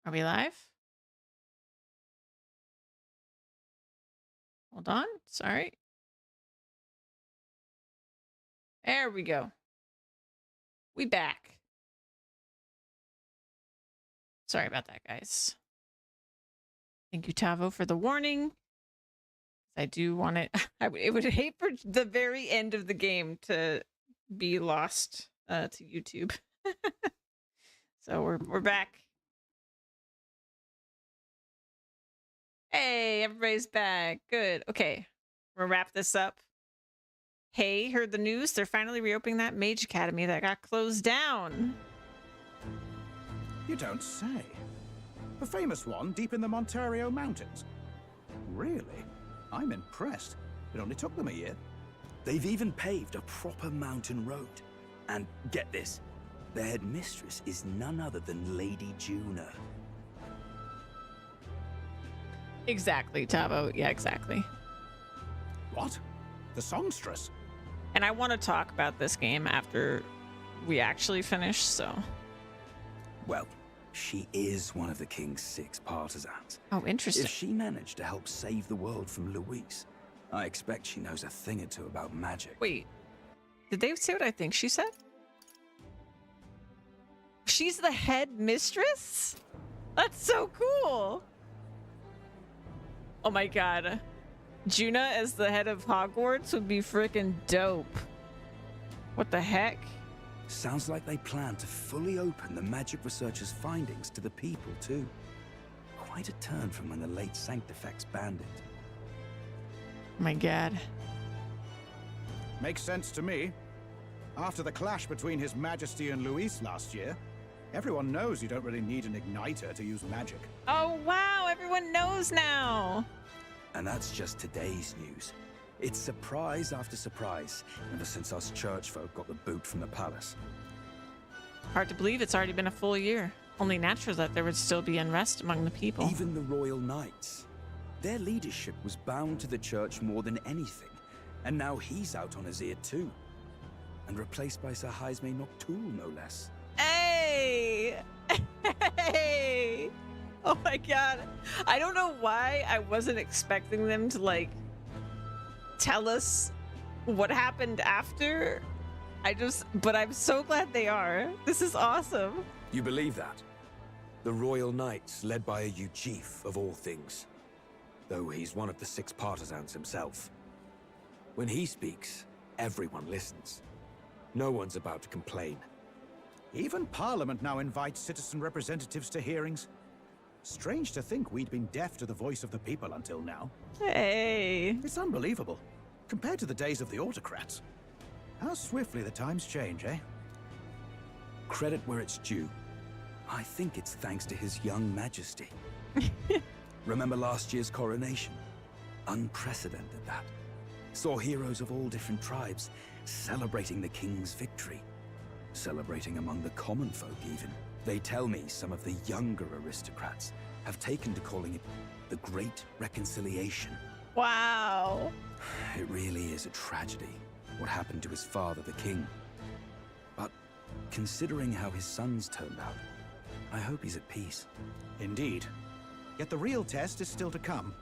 Are we live? Hold on. Sorry. There we go. We back. Sorry about that, guys. Thank you, Tavo, for the warning. I do want it. I would hate for the very end of the game to be lost to YouTube. So we're back. Hey, everybody's back. Good. Okay, we'll wrap this up. Hey, heard the news? They're finally reopening that Mage Academy that got closed down. You don't say. The famous one deep in the Montario Mountains. Really? I'm impressed. It only took them a year. They've even paved a proper mountain road. And get this, the headmistress is none other than Lady Juna. Exactly, Tavo. Yeah, exactly. What? The songstress? And I want to talk about this game after we actually finish, so. Well, she is one of the king's 6 partisans. Oh, interesting. If she managed to help save the world from Luis, I expect she knows a thing or two about magic. Wait, did they say what I think she said? She's the head mistress? That's so cool. Oh my god. Juna as the head of Hogwarts would be freaking dope. What the heck? Sounds like they plan to fully open the magic researchers' findings to the people, too. Quite a turn from when the late Sanctifex banned it. Oh my god. Makes sense to me. After the clash between His Majesty and Luis last year, everyone knows you don't really need an igniter to use magic. Oh wow, everyone knows now. And that's just today's news. It's surprise after surprise, ever since us church folk got the boot from the palace. Hard to believe it's already been a full year. Only natural that there would still be unrest among the people. Even the royal knights. Their leadership was bound to the church more than anything, and now he's out on his ear too. And replaced by Sir Jaime Noctul, no less. Hey! Hey! Oh my god. I don't know why I wasn't expecting them to, like, tell us what happened after. But I'm so glad they are. This is awesome. You believe that? The Royal Knights, led by a Ujif of all things. Though he's one of the 6 partisans himself. When he speaks, everyone listens. No one's about to complain. Even Parliament now invites citizen representatives to hearings. Strange to think we'd been deaf to the voice of the people until now. Hey. It's unbelievable, compared to the days of the autocrats. How swiftly the times change, eh? Credit where it's due. I think it's thanks to His young majesty. Remember last year's coronation? Unprecedented, that. Saw heroes of all different tribes celebrating the king's victory. Celebrating among the common folk, even. They tell me some of the younger aristocrats have taken to calling it the Great Reconciliation. Wow. It really is a tragedy, what happened to his father, the king. But considering how his sons turned out, I hope he's at peace. Indeed. Yet the real test is still to come.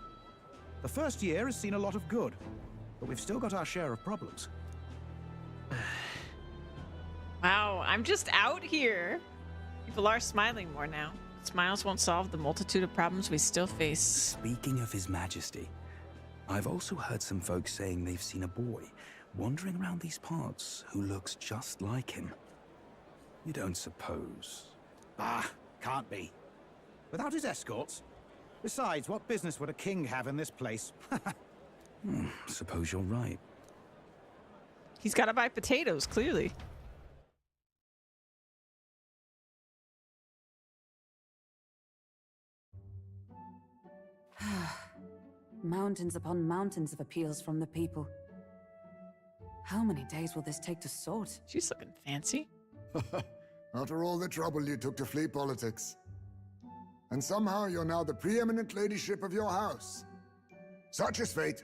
The first year has seen a lot of good, but we've still got our share of problems. Wow, I'm just out here. People are smiling more now. Smiles won't solve the multitude of problems we still face. Speaking of His Majesty, I've also heard some folks saying they've seen a boy wandering around these parts who looks just like him. You don't suppose? Ah, can't be. Without his escorts? Besides, what business would a king have in this place? Suppose you're right. He's got to buy potatoes, clearly. Mountains upon mountains of appeals from the people. How many days will this take to sort? She's looking fancy. After all the trouble you took to flee politics. And somehow you're now the preeminent ladyship of your house. Such is fate.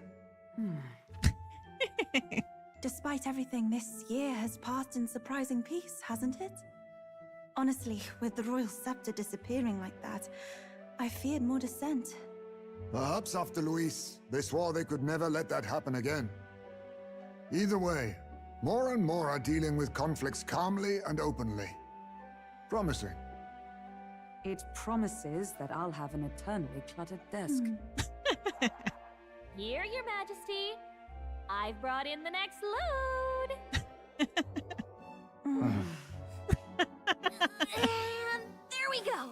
Despite everything, this year has passed in surprising peace, hasn't it? Honestly, with the royal scepter disappearing like that, I feared more dissent. Perhaps after Luis, they swore they could never let that happen again. Either way, more and more are dealing with conflicts calmly and openly. Promising. It promises that I'll have an eternally cluttered desk. Here, Your Majesty. I've brought in the next load. And there we go.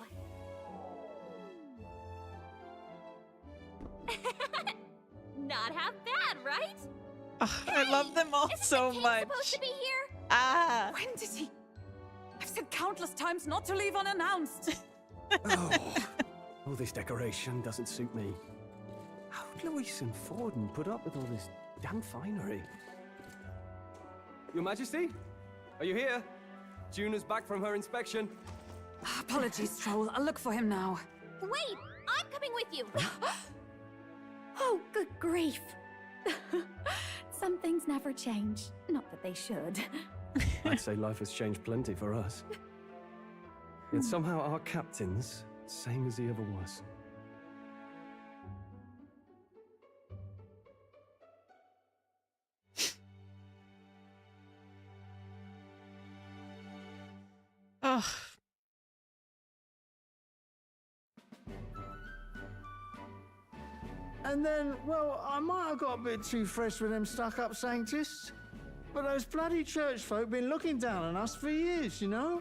Not half bad, right? I love them all Isn't so the king much. supposed to be here? Ah. When did he? I've said countless times not to leave unannounced. All this decoration doesn't suit me. How'd Luis and Forden put up with all this damn finery? Your Majesty? Are you here? Juna's back from her inspection. Apologies, Troll. I'll look for him now. Wait, I'm coming with you. Oh, good grief. Some things never change. Not that they should. I'd say life has changed plenty for us. Yet somehow our captain's same as he ever was. Ugh. And then, well, I might have got a bit too fresh with them stuck-up Sanctists, but those bloody church folk been looking down on us for years, you know?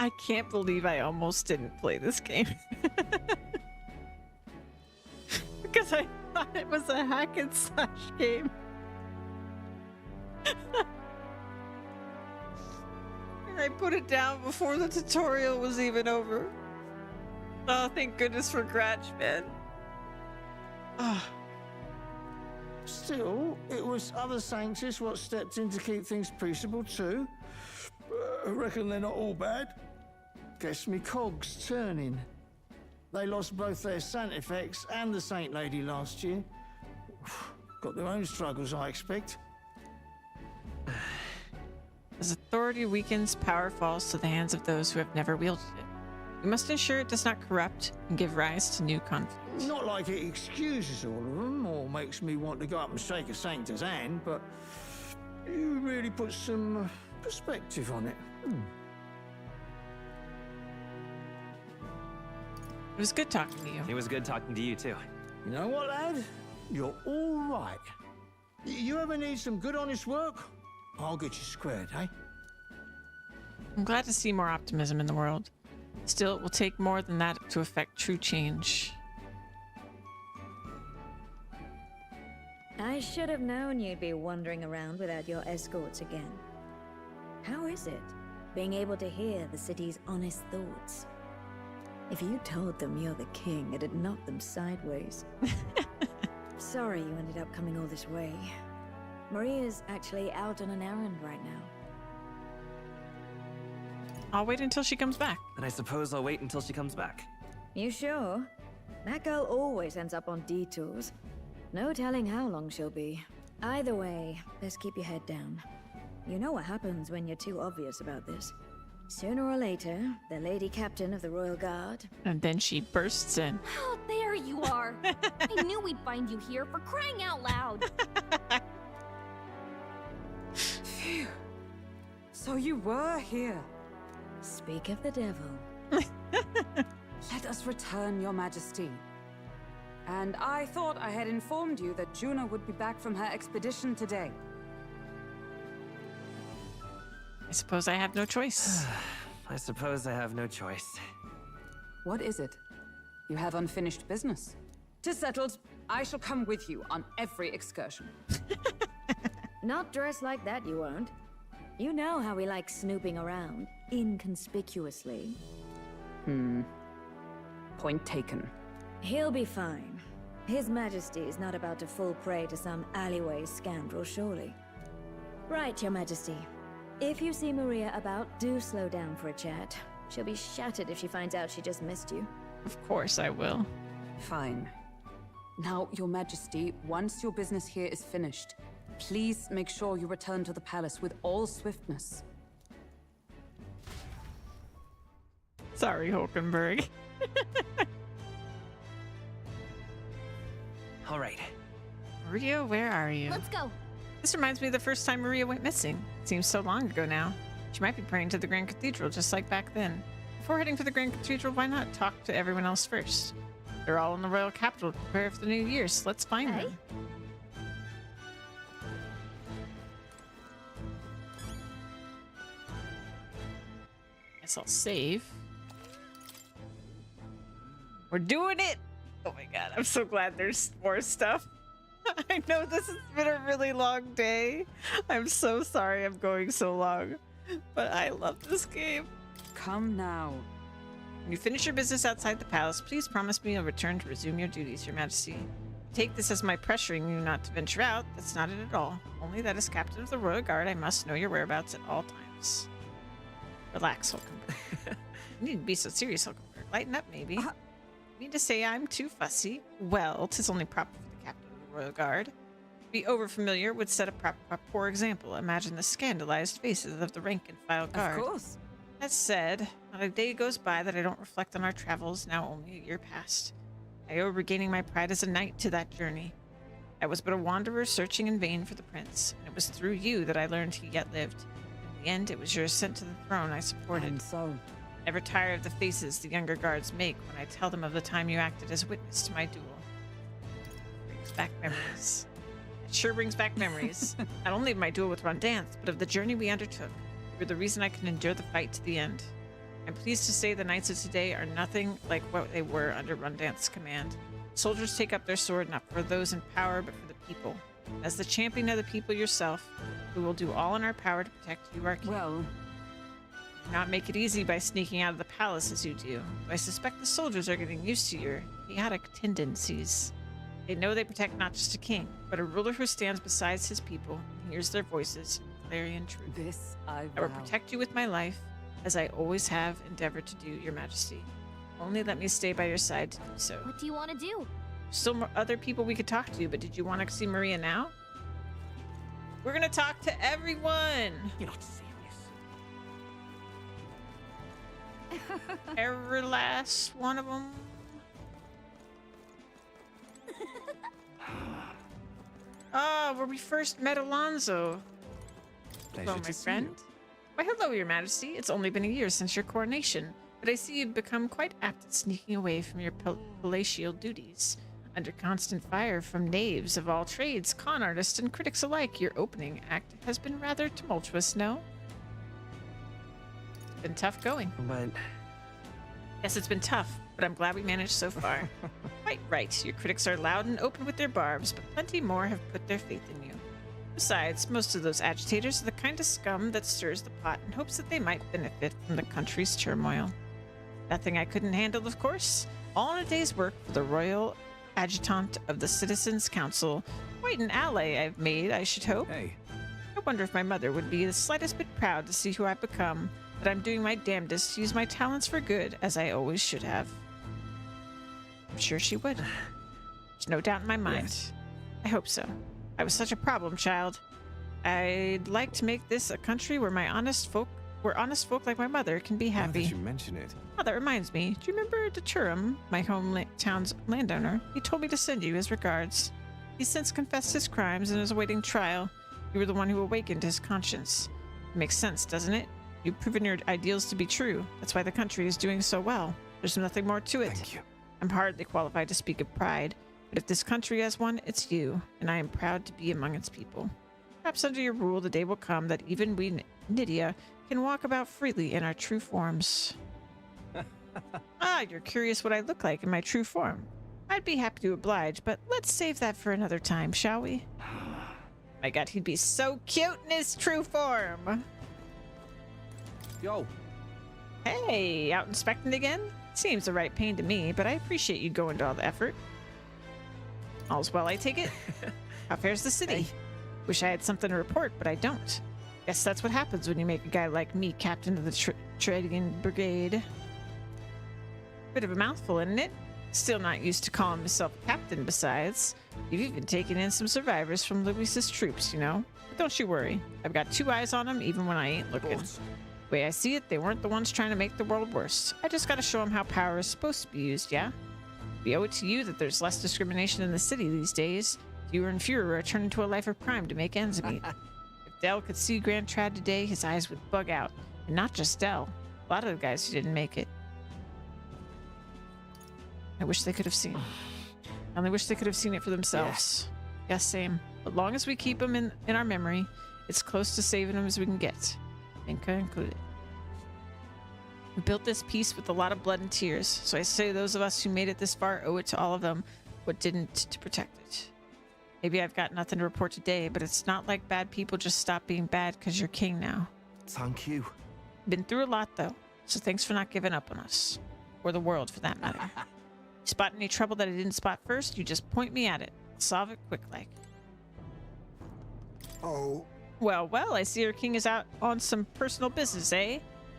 I can't believe I almost didn't play this game. Because I thought it was a hack and slash game. And I put it down before the tutorial was even over. Oh, thank goodness for Gratch, man. Oh. Still, it was other Sanctists what stepped in to keep things peaceable too. I reckon they're not all bad. Guess me cogs turning. They lost both their Santifex and the Saint Lady last year. Got their own struggles, I expect. As authority weakens, power falls to the hands of those who have never wielded it. We must ensure it does not corrupt and give rise to new conflict. Not like it excuses all of them or makes me want to go up and shake a Sanctor's hand, but you really put some perspective on it. It was good talking to you. It was good talking to you, too. You know what, lad? You're all right. You ever need some good, honest work? I'll get you squared, eh? I'm glad to see more optimism in the world. Still, it will take more than that to affect true change. I should have known you'd be wandering around without your escorts again. How is it, being able to hear the city's honest thoughts? If you told them you're the king, it'd knock them sideways. Sorry you ended up coming all this way. Maria's actually out on an errand right now. I'll wait until she comes back. And I suppose I'll wait until she comes back. You sure? That girl always ends up on detours. No telling how long she'll be. Either way, best keep your head down. You know what happens when you're too obvious about this. Sooner or later, the Lady Captain of the Royal Guard... And then she bursts in. Oh, there you are. I knew we'd find you here, for crying out loud. Phew. So you were here. Speak of the devil. Let us return, Your Majesty. And I thought I had informed you that Juna would be back from her expedition today. I suppose I have no choice. I suppose I have no choice. What is it? You have unfinished business. 'Tis settled. I shall come with you on every excursion. Not dressed like that, you won't. You know how we like snooping around, inconspicuously. Point taken. He'll be fine. His Majesty is not about to fall prey to some alleyway scoundrel, surely. Right, Your Majesty. If you see Maria about, do slow down for a chat. She'll be shattered if she finds out she just missed you. Of course I will. Fine. Now, Your Majesty, once your business here is finished, please make sure you return to the palace with all swiftness. Sorry, Hulkenberg. All right. Maria, where are you? Let's go. This reminds me of the first time Maria went missing. Seems so long ago now. She might be praying to the Grand Cathedral just like back then. Before heading for the Grand Cathedral, why not talk to everyone else first? They're all in the royal capital to prepare for the new year, so let's find them. Guess I'll save. We're doing it! Oh my god, I'm so glad there's more stuff. I know this has been a really long day. I'm so sorry I'm going so long, but I love this game. Come now. When you finish your business outside the palace, please promise me you'll return to resume your duties, Your Majesty. Take this as my pressuring you not to venture out. That's not it at all. Only that as captain of the Royal Guard, I must know your whereabouts at all times. Relax, Hulkenberg. You needn't be so serious, Hulkenberg. Lighten up, maybe. You mean to say I'm too fussy? Well, 'tis only proper for the captain of the Royal Guard. To be over-familiar would set a poor example. Imagine the scandalized faces of the rank-and-file guard. Of course. That said, not a day goes by that I don't reflect on our travels, now only a year past. I owe regaining my pride as a knight to that journey. I was but a wanderer searching in vain for the prince, and it was through you that I learned he yet lived. In the end, it was your ascent to the throne I supported. And so? Never tire of the faces the younger guards make when I tell them of the time you acted as witness to my duel. Brings back memories. It sure brings back memories. Not only of my duel with Rondance, but of the journey we undertook. You were the reason I can endure the fight to the end. I'm pleased to say the knights of today are nothing like what they were under Rondance's command. Soldiers take up their sword not for those in power, but for the people. As the champion of the people yourself, we will do all in our power to protect you, our king. Well, Do not make it easy by sneaking out of the palace as you do. I suspect the soldiers are getting used to your chaotic tendencies. They know they protect not just a king, but a ruler who stands beside his people and hears their voices in clarion truth. this I I will vow. protect you with my life, as I always have endeavored to do, Your Majesty. Only let me stay by your side to do so. What do you want to do? Still more other people we could talk to, but did you want to see Maria now? We're gonna talk to everyone. You're not serious. Every last one of them. Ah, where we first met Alonso. Pleasure Hello, my to see friend. you. Why, hello, Your Majesty. It's only been a year since your coronation, but I see you've become quite apt at sneaking away from your palatial duties. Under constant fire from knaves of all trades, con artists, and critics alike, your opening act has been rather tumultuous, no? It's been tough going. But Yes, it's been tough, but I'm glad we managed so far. Quite right. Your critics are loud and open with their barbs, but plenty more have put their faith in you. Besides, most of those agitators are the kind of scum that stirs the pot in hopes that they might benefit from the country's turmoil. Nothing I couldn't handle, of course. All in a day's work for the royal adjutant of the Citizens' Council. Quite an ally I've made, I should hope. Hey, I wonder if my mother would be the slightest bit proud to see who I've become, but I'm doing my damnedest to use my talents for good, as I always should have. I'm sure she would. There's no doubt in my mind. Yes. I hope so. I was such a problem child. I'd like to make this a country where honest folk like my mother can be Now happy. that you mention it. Oh, that reminds me. Do you remember Deturum, my hometown's landowner? He told me to send you his regards. He's since confessed his crimes and is awaiting trial. You were the one who awakened his conscience. It makes sense, doesn't it? You've proven your ideals to be true. That's why the country is doing so well. There's nothing more to it. Thank you. I'm hardly qualified to speak of pride, but if this country has one, it's you, and I am proud to be among its people. Perhaps under your rule, the day will come that even we Nydia can walk about freely in our true forms. Ah, you're curious what I look like in my true form. I'd be happy to oblige, but let's save that for another time, shall we? My god, he'd be so cute in his true form. Yo, Hey, out inspecting again? Seems the right pain to me, but I appreciate you going to all the effort. All's well, I take it? How fares the city? Wish I had something to report, but I don't. Guess that's what happens when you make a guy like me captain of the Trading Brigade. Bit of a mouthful, isn't it? Still not used to calling myself a captain, besides. You've even taken in some survivors from Luis's troops, you know? But don't you worry. I've got two eyes on them, even when I ain't looking. boss. The way I see it, they weren't the ones trying to make the world worse. I just gotta show them how power is supposed to be used, yeah? We owe it to you that there's less discrimination in the city these days. Fewer and fewer are turning to a life of crime to make ends meet. If Del could see Grand Trad today, his eyes would bug out. And not just Del. A lot of the guys who didn't make it. I wish they could have seen. I only wish they could have seen it for themselves. Yes, same. But long as we keep them in our memory, it's close to saving them as we can get. Inca included. We built this peace with a lot of blood and tears, so I say those of us who made it this far owe it to all of them what didn't to protect it. Maybe I've got nothing to report today, but it's not like bad people just stop being bad because you're king now. Thank you. Been through a lot, though, so thanks for not giving up on us. Or the world, for that matter. Spot any trouble that I didn't spot first, you just point me at it. Solve it quick like. Oh. Well, I see your king is out on some personal business, eh?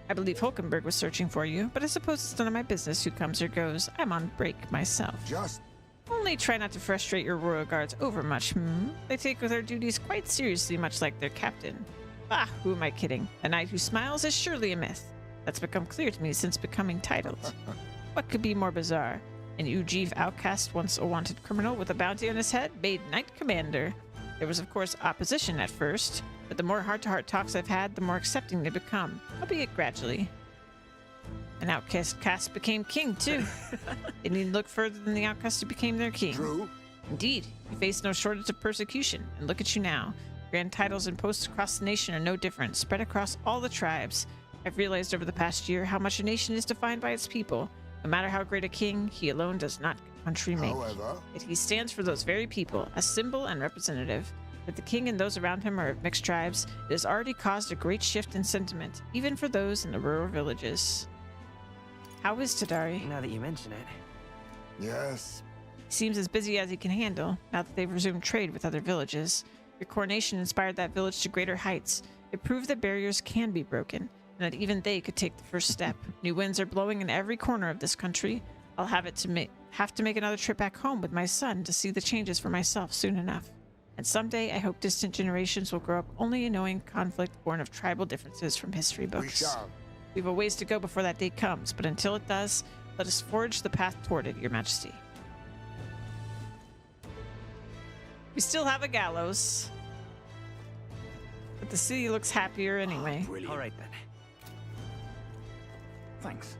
I believe Hulkenberg was searching for you, but I suppose it's none of my business who comes or goes. I'm on break myself. Just... Only try not to frustrate your royal guards overmuch, They take their duties quite seriously, much like their captain. Ah, who am I kidding? A knight who smiles is surely a myth. That's become clear to me since becoming titled. What could be more bizarre? An Ujiv outcast, once a wanted criminal with a bounty on his head, made knight commander. There was, of course, opposition at first, but the more heart-to-heart talks I've had, the more accepting they become, albeit gradually. An outcast became king, too. They needn't look further than the outcast who became their king. True. Indeed, you face no shortage of persecution, and look at you now. Grand titles and posts across the nation are no different, spread across all the tribes. I've realized over the past year how much a nation is defined by its people. No matter how great a king, he alone does not country make. However... Yet he stands for those very people, a symbol and representative. That the king and those around him are of mixed tribes, it has already caused a great shift in sentiment, even for those in the rural villages. How is Tadari? Now that you mention it. Yes. He seems as busy as he can handle, now that they've resumed trade with other villages. Your coronation inspired that village to greater heights. It proved that barriers can be broken, and that even they could take the first step. New winds are blowing in every corner of this country. I'll have to make another trip back home with my son to see the changes for myself soon enough. And someday, I hope distant generations will grow up only knowing conflict born of tribal differences from history books. We shall. We have a ways to go before that day comes, but until it does, let us forge the path toward it, Your Majesty. We still have a gallows, but the city looks happier anyway. All right then. Thanks.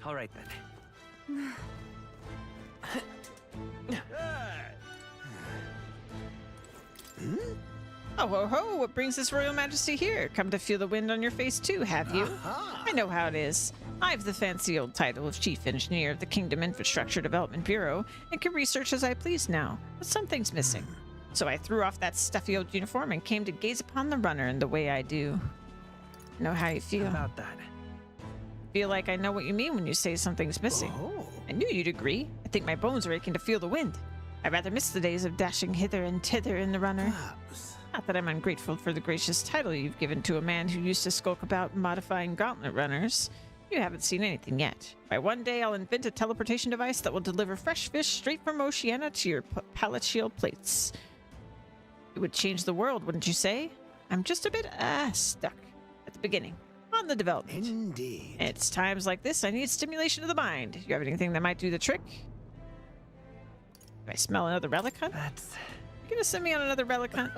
All right then. Oh, ho, ho, what brings His Royal Majesty here? Come to feel the wind on your face too, have you? I know how it is. I've the fancy old title of Chief Engineer of the Kingdom Infrastructure Development Bureau and can research as I please now, but something's missing. So I threw off that stuffy old uniform and came to gaze upon the runner in the way I do. I know how you feel. How about that? Feel like I know what you mean when you say something's missing. I knew you'd agree. I think my bones are aching to feel the wind. I'd rather miss the days of dashing hither and thither in the runner. Not that I'm ungrateful for the gracious title you've given to a man who used to skulk about modifying gauntlet runners. You haven't seen anything yet. By one day, I'll invent a teleportation device that will deliver fresh fish straight from Oceania to your palatal plates. It would change the world, wouldn't you say? I'm just a bit, stuck at the beginning. On the development. Indeed. It's times like this I need stimulation of the mind. You have anything that might do the trick? Do I smell another relic hunt? That's... You gonna send me on another relic hunt?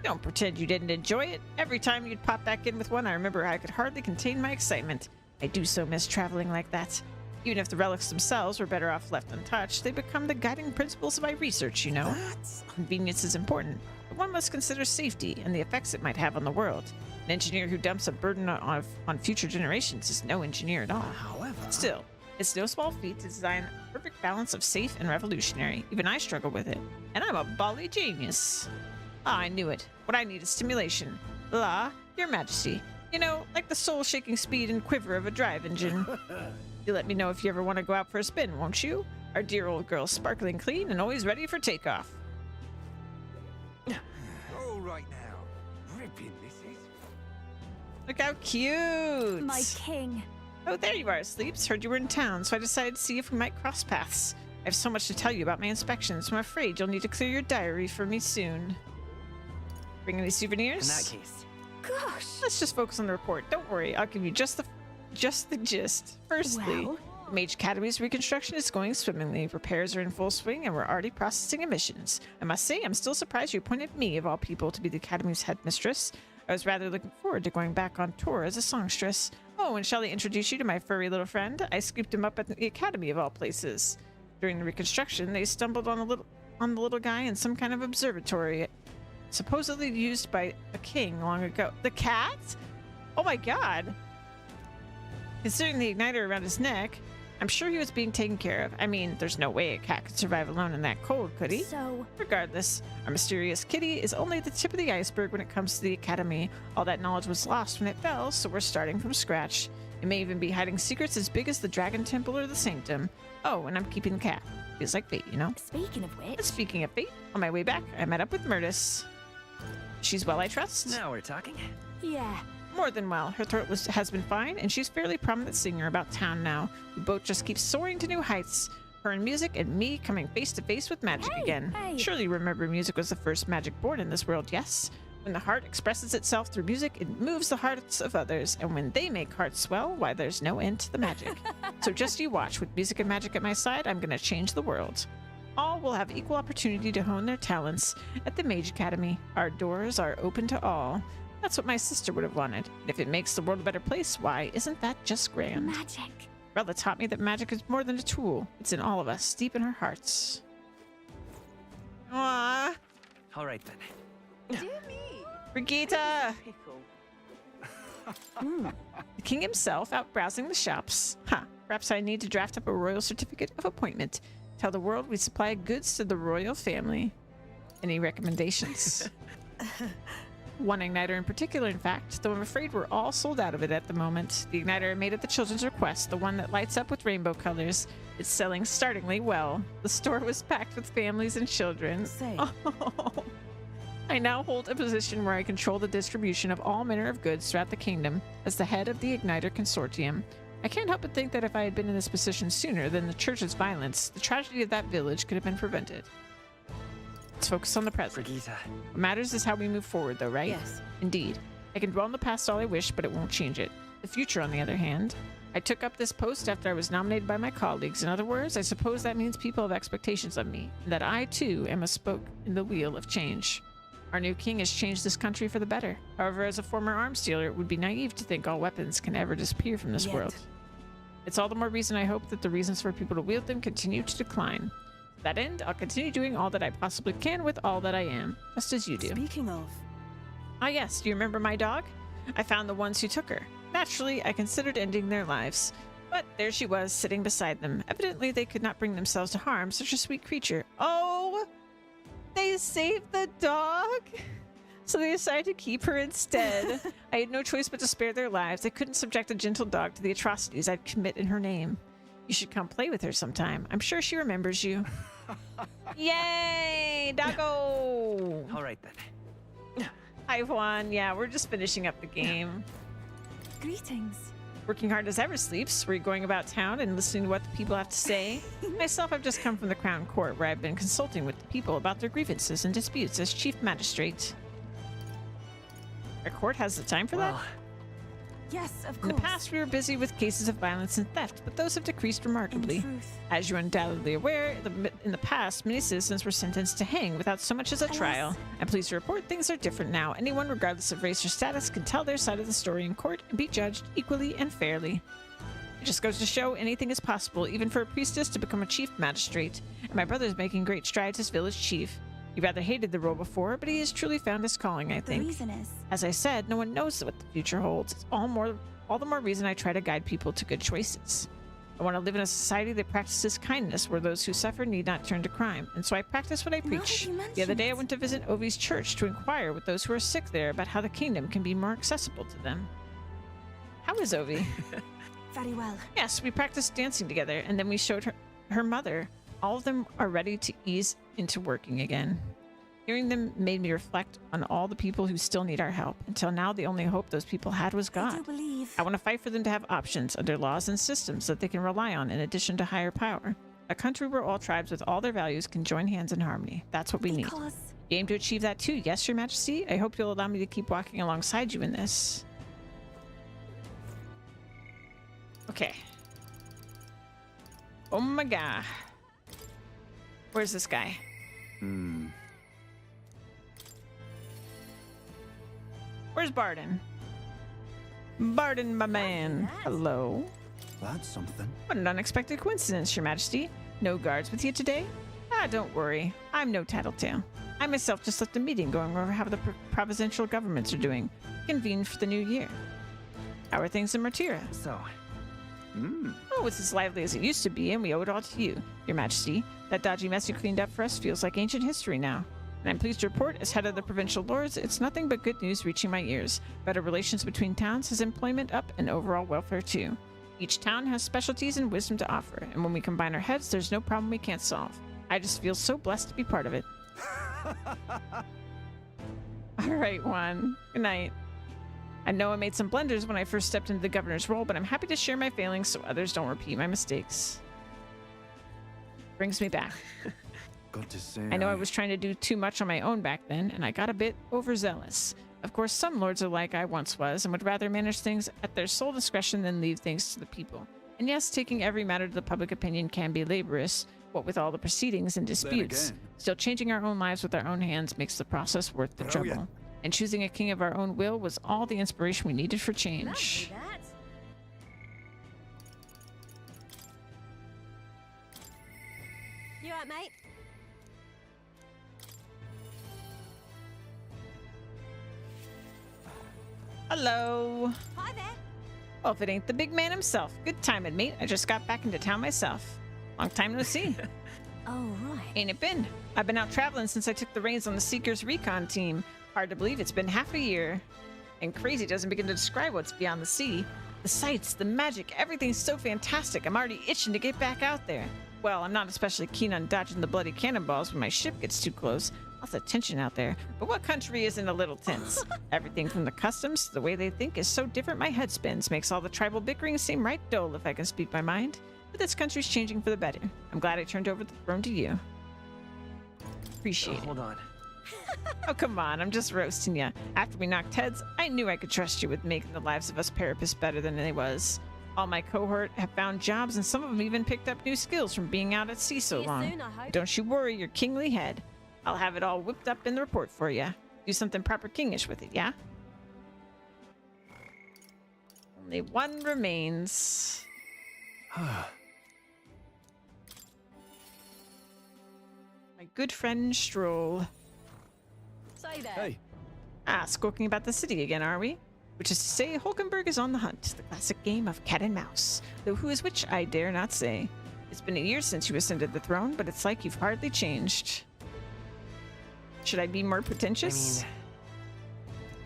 Don't pretend you didn't enjoy it. Every time you'd pop back in with one, I remember I could hardly contain my excitement. I do so miss traveling like that. Even if the relics themselves were better off left untouched, they become the guiding principles of my research, you know. Convenience is important, but one must consider safety and the effects it might have on the world. An engineer who dumps a burden on future generations is no engineer at all. However... Still, it's no small feat to design a perfect balance of safe and revolutionary. Even I struggle with it. And I'm a bally genius. Ah, I knew it. What I need is stimulation. La, Your Majesty. You know, like the soul-shaking speed and quiver of a drive engine. You let me know if you ever want to go out for a spin, won't you? Our dear old girl's sparkling clean and always ready for takeoff. All right now. Ripping this is. Look how cute! My king. Oh, there you are, Sleeps. Heard you were in town, so I decided to see if we might cross paths. I have so much to tell you about my inspections. I'm afraid you'll need to clear your diary for me soon. Bring any souvenirs? In that case. Gosh. Let's just focus on the report. Don't worry, I'll give you just the gist. Firstly, Well? the Mage Academy's reconstruction is going swimmingly. Repairs are in full swing, and we're already processing emissions. I must say, I'm still surprised you appointed me, of all people, to be the Academy's headmistress. I was rather looking forward to going back on tour as a songstress. Oh, and shall I introduce you to my furry little friend? I scooped him up at the Academy, of all places. During the reconstruction, they stumbled on the little guy in some kind of observatory, supposedly used by a king long ago. The cat? Oh my god! Considering the igniter around his neck, I'm sure he was being taken care of. I mean, there's no way a cat could survive alone in that cold, could he? So, Regardless, our mysterious kitty is only the tip of the iceberg when it comes to the Academy. All that knowledge was lost when it fell, so we're starting from scratch. It may even be hiding secrets as big as the Dragon Temple or the Sanctum. Oh, and I'm keeping the cat. Feels like fate, you know? speaking of which, Speaking of fate, on my way back, I met up with Myrtis. She's well, I trust? Now we're talking. yeah. More than well. Her throat has been fine, and she's a fairly prominent singer about town now. We both just keep soaring to new heights. Her in music, and me coming face to face with magic again. hey. Surely you remember music was the first magic born in this world, yes? When the heart expresses itself through music, it moves the hearts of others, and when they make hearts swell, why, there's no end to the magic. So just you watch. With music and magic at my side, I'm gonna change the world. All will have equal opportunity to hone their talents at the Mage Academy. Our doors are open to all. That's what my sister would have wanted. And if it makes the world a better place, why, isn't that just grand? Magic. Rella taught me that magic is more than a tool. It's in all of us, deep in our hearts. Aww. All right then. Brigitte! The king himself out browsing the shops. Perhaps I need to draft up a royal certificate of appointment. Tell the world we supply goods to the royal family. Any recommendations? One igniter in particular, in fact, though I'm afraid we're all sold out of it at the moment. The igniter I made at the children's request, the one that lights up with rainbow colors. It's selling startlingly well. The store was packed with families and children. Say. Oh. I now hold a position where I control the distribution of all manner of goods throughout the kingdom as the head of the Igniter Consortium. I can't help but think that if I had been in this position sooner than the church's violence, the tragedy of that village could have been prevented. Let's focus on the present. Brigitte. What matters is how we move forward, though, right? Yes. Indeed. I can dwell on the past all I wish, but it won't change it. The future, on the other hand. I took up this post after I was nominated by my colleagues. In other words, I suppose that means people have expectations of me, and that I, too, am a spoke in the wheel of change. Our new king has changed this country for the better. However, as a former arms dealer, it would be naive to think all weapons can ever disappear from this world. It's all the more reason I hope that the reasons for people to wield them continue to decline. To that end, I'll continue doing all that I possibly can with all that I am, just as you do. Speaking of, Ah yes, do you remember my dog? I found the ones who took her. Naturally, I considered ending their lives. But there she was, sitting beside them. Evidently, they could not bring themselves to harm such a sweet creature. Oh! They saved the dog? So they decided to keep her instead. I had no choice but to spare their lives. I couldn't subject a gentle dog to the atrocities I'd commit in her name. You should come play with her sometime. I'm sure she remembers you. Yay! Doggo! All right then. Hi, Juan. Yeah, we're just finishing up the game. greetings. Working hard as ever, Sleeps. Were you going about town and listening to what the people have to say? Myself, I've just come from the Crown Court, where I've been consulting with the people about their grievances and disputes as Chief Magistrate. Our court has the time for that? Yes, of In course. the past, we were busy with cases of violence and theft, but those have decreased remarkably. In truth. As you're undoubtedly aware, in the past, many citizens were sentenced to hang without so much as a trial. I'm pleased to report things are different now. Anyone, regardless of race or status, can tell their side of the story in court and be judged equally and fairly. It just goes to show anything is possible, even for a priestess to become a chief magistrate. And my brother's making great strides as village chief. He rather hated the role before, but he has truly found his calling, I think. The reason is, As I said, no one knows what the future holds. It's all the more reason I try to guide people to good choices. I want to live in a society that practices kindness, where those who suffer need not turn to crime, and so I practice what I now that preach. you The other day I mention went to visit Ovi's church to inquire with those who are sick there about how the kingdom can be more accessible to them. How is Ovi? it, very well. Yes, we practiced dancing together, and then we showed her mother. All of them are ready to ease into working again. Hearing them made me reflect on all the people who still need our help. Until now, the only hope those people had was I God. do believe. I want to fight for them to have options under laws and systems that they can rely on in addition to higher power. A country where all tribes with all their values can join hands in harmony. That's what we need. You aim to achieve that too, yes, Your Majesty? I hope you'll allow me to keep walking alongside you in this. Okay. Oh my god. Where's this guy? Where's Barden? Barden, my man. Hello. That's something. What an unexpected coincidence, Your Majesty. No guards with you today? Ah, don't worry. I'm no tattletale. I myself just left a meeting going over how the provincial governments are doing. Convened for the new year. How are things in Martira? So, Oh, it's as lively as it used to be, and we owe it all to you, Your Majesty. That dodgy mess you cleaned up for us feels like ancient history now. And I'm pleased to report, as head of the provincial lords, it's nothing but good news reaching my ears. Better relations between towns has employment up and overall welfare too. Each town has specialties and wisdom to offer, and when we combine our heads, there's no problem we can't solve. I just feel so blessed to be part of it. All right, Juan. Good night. I know I made some blunders when I first stepped into the governor's role, but I'm happy to share my failings so others don't repeat my mistakes. Brings me back. Got to say, I know I was trying to do too much on my own back then, and I got a bit overzealous. Of course, some lords are like I once was, and would rather manage things at their sole discretion than leave things to the people. And yes, taking every matter to the public opinion can be laborious, what with all the proceedings and disputes. Still, changing our own lives with our own hands makes the process worth the trouble. And choosing a king of our own will was all the inspiration we needed for change. You alright, mate? Hello. Hi there. Well, if it ain't the big man himself. Good timing, mate. I just got back into town myself. Long time no see. Oh, right. Ain't it been? I've been out traveling since I took the reins on the Seekers Recon team. Hard to believe it's been half a year. And crazy doesn't begin to describe what's beyond the sea. The sights, the magic, everything's so fantastic. I'm already itching to get back out there. Well, I'm not especially keen on dodging the bloody cannonballs when my ship gets too close. Lots of tension out there. But what country isn't a little tense? Everything from the customs to the way they think is so different my head spins. Makes all the tribal bickering seem right dull if I can speak my mind. But this country's changing for the better. I'm glad I turned over the throne to you. Appreciate it. hold on. Oh, come on. I'm just roasting you. After we knocked heads, I knew I could trust you with making the lives of us Parapists better than they was. All my cohort have found jobs, and some of them even picked up new skills from being out at sea so See you long. soon, I hope. Don't you worry your kingly head. I'll have it all whipped up in the report for you. Do something proper kingish with it, yeah? Only one remains. My good friend Stroll. Say there. Hey, Ah, skulking about the city again, are we? Which is to say, Hulkenberg is on the hunt, the classic game of cat and mouse. Though who is which, I dare not say. It's been a year since you ascended the throne, but it's like you've hardly changed. Should I be more pretentious?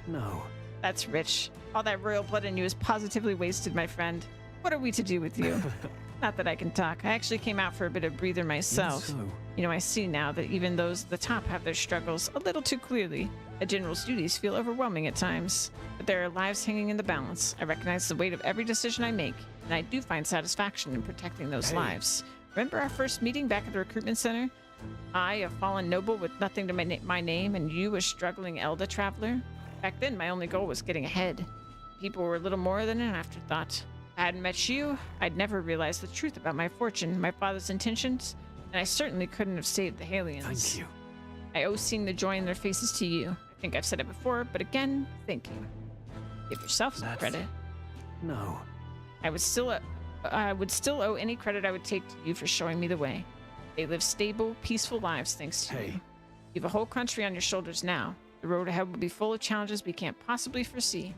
No. That's rich. All that royal blood in you is positively wasted, my friend. What are we to do with you? Not that I can talk. I actually came out for a bit of breather myself. So, You know, I see now that even those at the top have their struggles a little too clearly. A general's duties feel overwhelming at times, but there are lives hanging in the balance. I recognize the weight of every decision I make, and I do find satisfaction in protecting those lives. Remember our first meeting back at the recruitment center? I, a fallen noble with nothing to my name, and you, a struggling Elda traveler? Back then, my only goal was getting ahead. People were little more than an afterthought. If I hadn't met you, I'd never realized the truth about my fortune, my father's intentions, and I certainly couldn't have saved the Halians. thank you. I owe seeing the joy in their faces to you. I think I've said it before, but again, thank you. Give yourself some credit. No. I would still owe any credit I would take to you for showing me the way. They live stable, peaceful lives thanks to you. You have a whole country on your shoulders now. The road ahead will be full of challenges we can't possibly foresee.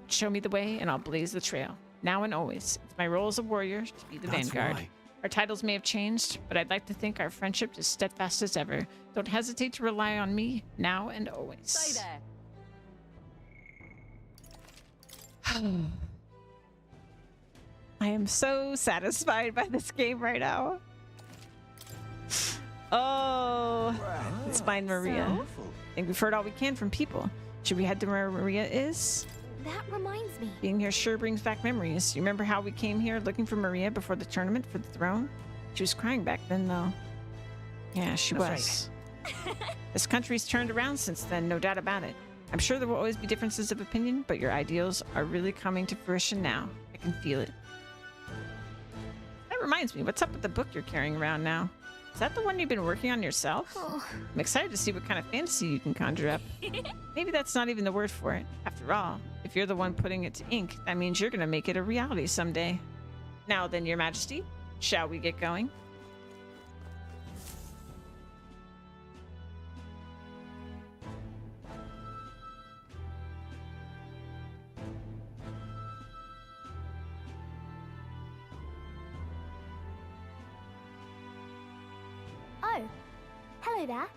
Show me the way, and I'll blaze the trail. Now and always. It's my role as a warrior to be the vanguard. Why. Our titles may have changed, but I'd like to think our friendship is steadfast as ever. Don't hesitate to rely on me, now and always. Stay there. I am so satisfied by this game right now. Oh, let's find Maria. I think we've heard all we can from people. Should we head to where Maria is? That reminds me. Being here sure brings back memories. You remember how we came here looking for Maria before the tournament for the throne? She was crying back then, though. Yeah, she That's was. This country's turned around since then, no doubt about it. I'm sure there will always be differences of opinion, but your ideals are really coming to fruition now. I can feel it. That reminds me, what's up with the book you're carrying around now? Is that the one you've been working on yourself? I'm excited to see what kind of fantasy you can conjure up. Maybe that's not even the word for it. After all, if you're the one putting it to ink, that means you're going to make it a reality someday. Now then, Your Majesty, shall we get going? Oh, hello there.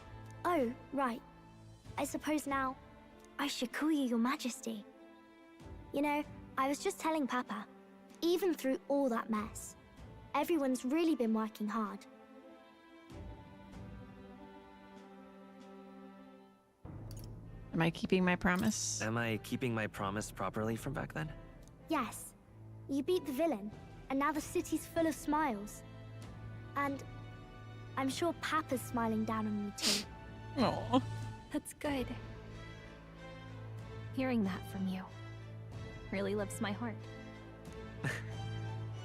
Oh, right. I suppose now I should call you Your Majesty. You know, I was just telling Papa, even through all that mess, everyone's really been working hard. Am I keeping my promise? Am I keeping my promise properly from back then? Yes, you beat the villain, and now the city's full of smiles. And I'm sure Papa's smiling down on you too. Aw. That's good. Hearing that from you really lifts my heart.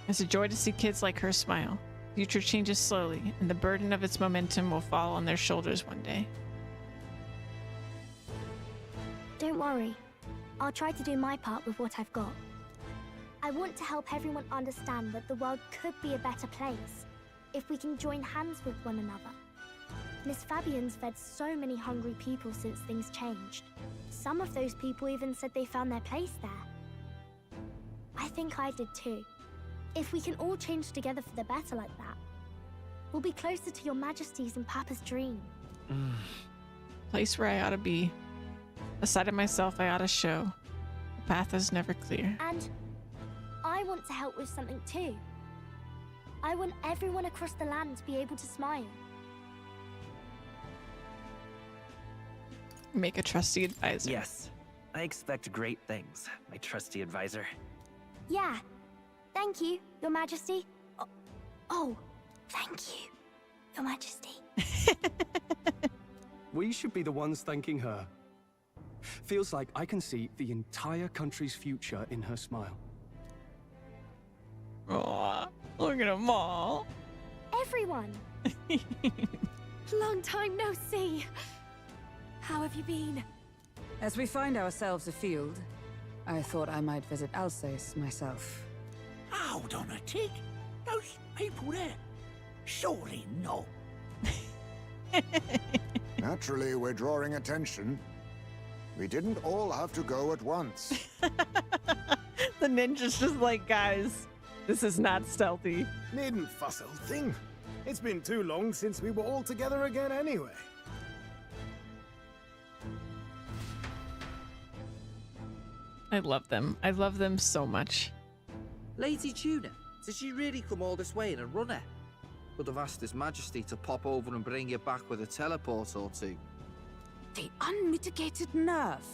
It's a joy to see kids like her smile. Future changes slowly, and the burden of its momentum will fall on their shoulders one day. Don't worry. I'll try to do my part with what I've got. I want to help everyone understand that the world could be a better place if we can join hands with one another. Miss Fabian's fed so many hungry people since things changed. Some of those people even said they found their place there. I think I did too. If we can all change together for the better like that, we'll be closer to Your Majesty's and Papa's dream. Place where I ought to be. A side of myself I ought to show. The path is never clear. And I want to help with something too. I want everyone across the land to be able to smile. Make a trusty advisor. Yes. I expect great things, my trusty advisor. Yeah. Thank you, Your Majesty. Oh, thank you, Your Majesty. We should be the ones thanking her. Feels like I can see the entire country's future in her smile. Aw, look at them all. Everyone. Long time no see. How have you been? As we find ourselves afield, I thought I might visit Alsace myself. Hold on a tick. Those people there. Surely not. Naturally, we're drawing attention. We didn't all have to go at once. The ninja's just like, guys, this is not stealthy. Needn't fuss, old thing. It's been too long since we were all together again anyway. I love them. I love them so much. Lady Tuna, did she really come all this way in a runner? Could have asked His Majesty to pop over and bring you back with a teleport or two. The unmitigated nerve.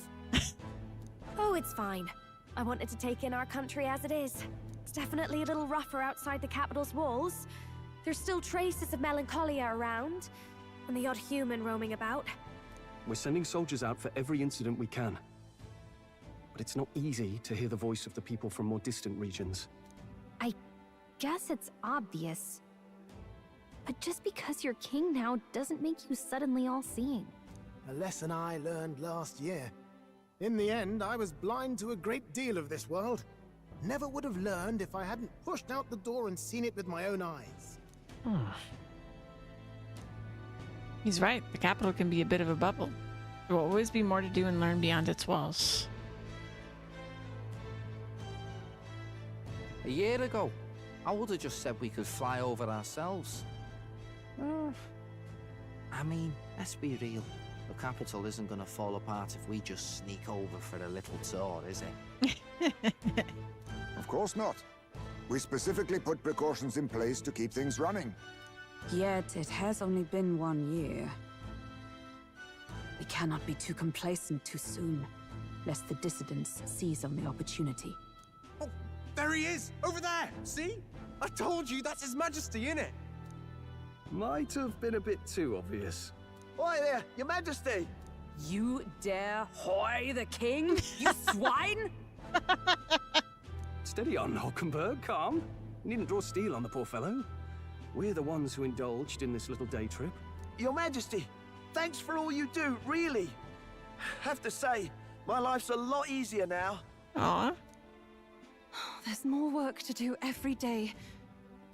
Oh, it's fine. I wanted to take in our country as it is. It's definitely a little rougher outside the capital's walls. There's still traces of melancholia around, and the odd human roaming about. We're sending soldiers out for every incident we can. But it's not easy to hear the voice of the people from more distant regions. I guess it's obvious. But just because you're king now doesn't make you suddenly all-seeing. A lesson I learned last year. In the end, I was blind to a great deal of this world. Never would have learned if I hadn't pushed out the door and seen it with my own eyes. He's right. The capital can be a bit of a bubble. There will always be more to do and learn beyond its walls. A year ago, I would have just said we could fly over ourselves. I mean, let's be real. The capital isn't going to fall apart if we just sneak over for a little tour, is it? Of course not. We specifically put precautions in place to keep things running. Yet it has only been 1 year. We cannot be too complacent too soon, lest the dissidents seize on the opportunity. Oh, there he is! Over there! See? I told you, that's His Majesty, innit? Might have been a bit too obvious. Oi there, Your Majesty! You dare hoy the king, you swine? Steady on, Hulkenberg, calm. You needn't draw steel on the poor fellow. We're the ones who indulged in this little day trip. Your Majesty, thanks for all you do, really. Have to say, my life's a lot easier now. Aw. There's more work to do every day,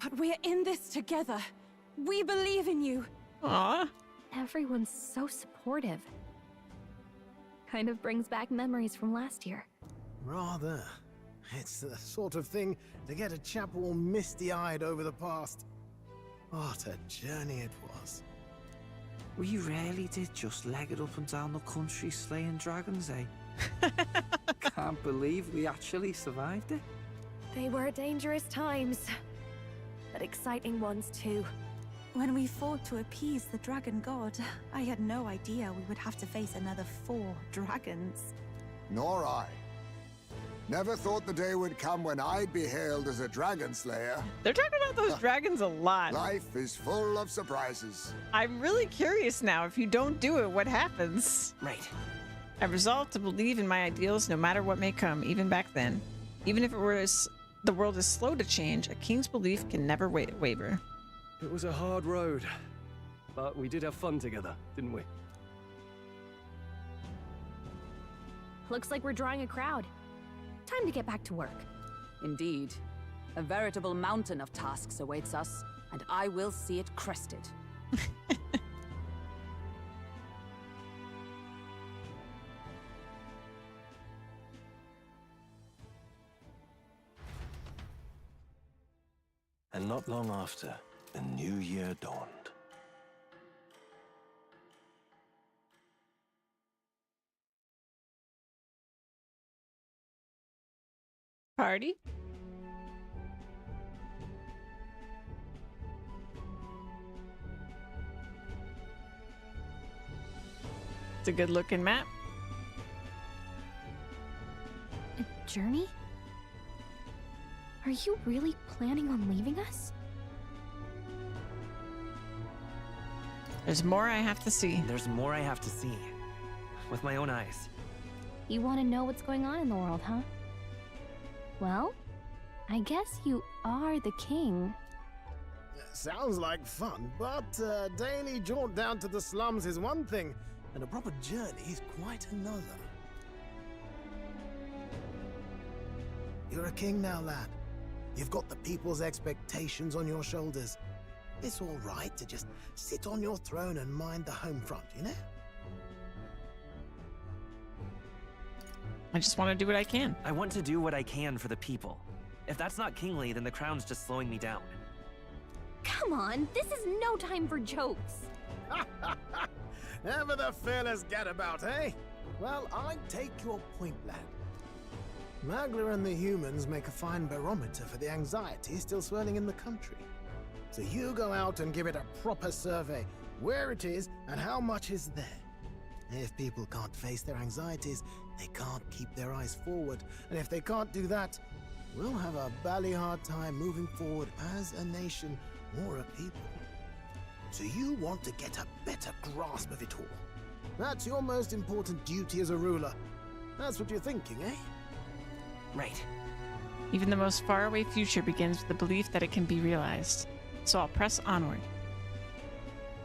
but we're in this together. We believe in you. Aw. Everyone's so supportive. Kind of brings back memories from last year. Rather. It's the sort of thing to get a chap all misty-eyed over the past. What a journey it was. We really did just leg it up and down the country slaying dragons, eh? Can't believe we actually survived it. They were dangerous times, but exciting ones too. When we fought to appease the dragon god, I had no idea we would have to face another 4 dragons. Nor I. Never thought the day would come when I'd be hailed as a dragon slayer. They're talking about those dragons a lot. Life is full of surprises. I'm really curious now. If you don't do it, what happens? Right. I've resolved to believe in my ideals no matter what may come, even back then. Even if the world is slow to change, a king's belief can never waver. It was a hard road, but we did have fun together, didn't we? Looks like we're drawing a crowd. Time to get back to work. Indeed. A veritable mountain of tasks awaits us, and I will see it crested. And not long after, the new year dawned. Party? It's a good looking map. A journey? Are you really planning on leaving us? There's more I have to see. There's more I have to see. With my own eyes. You want to know what's going on in the world, huh? Well, I guess you are the king. Sounds like fun, but a daily jaunt down to the slums is one thing, and a proper journey is quite another. You're a king now, lad. You've got the people's expectations on your shoulders. It's all right to just sit on your throne and mind the home front, you know? I just want to do what I can. I want to do what I can for the people. If that's not kingly, then the crown's just slowing me down. Come on, this is no time for jokes. Ever the fearless gadabout, eh? Well, I take your point, lad. Magler and the humans make a fine barometer for the anxiety still swirling in the country. So you go out and give it a proper survey, where it is and how much is there. If people can't face their anxieties, they can't keep their eyes forward. And if they can't do that, we'll have a bally hard time moving forward as a nation or a people. So you want to get a better grasp of it all. That's your most important duty as a ruler. That's what you're thinking, eh? Right. Even the most faraway future begins with the belief that it can be realized. So I'll press onward.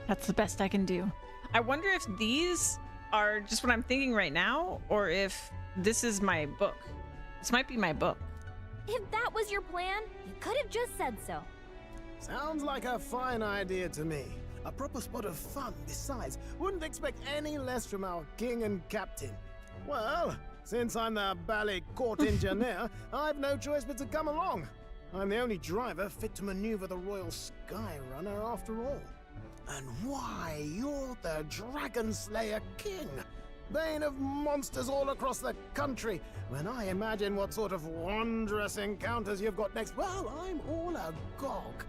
That's the best I can do. I wonder if these are just what I'm thinking right now, or if this is my book. This might be my book. If that was your plan, you could have just said so. Sounds like a fine idea to me. A proper spot of fun, besides. Wouldn't expect any less from our king and captain. Well, since I'm the bally court engineer, I've no choice but to come along. I'm the only driver fit to maneuver the Royal Skyrunner after all. And why, you're the Dragon Slayer King, bane of monsters all across the country. When I imagine what sort of wondrous encounters you've got next, well, I'm all agog.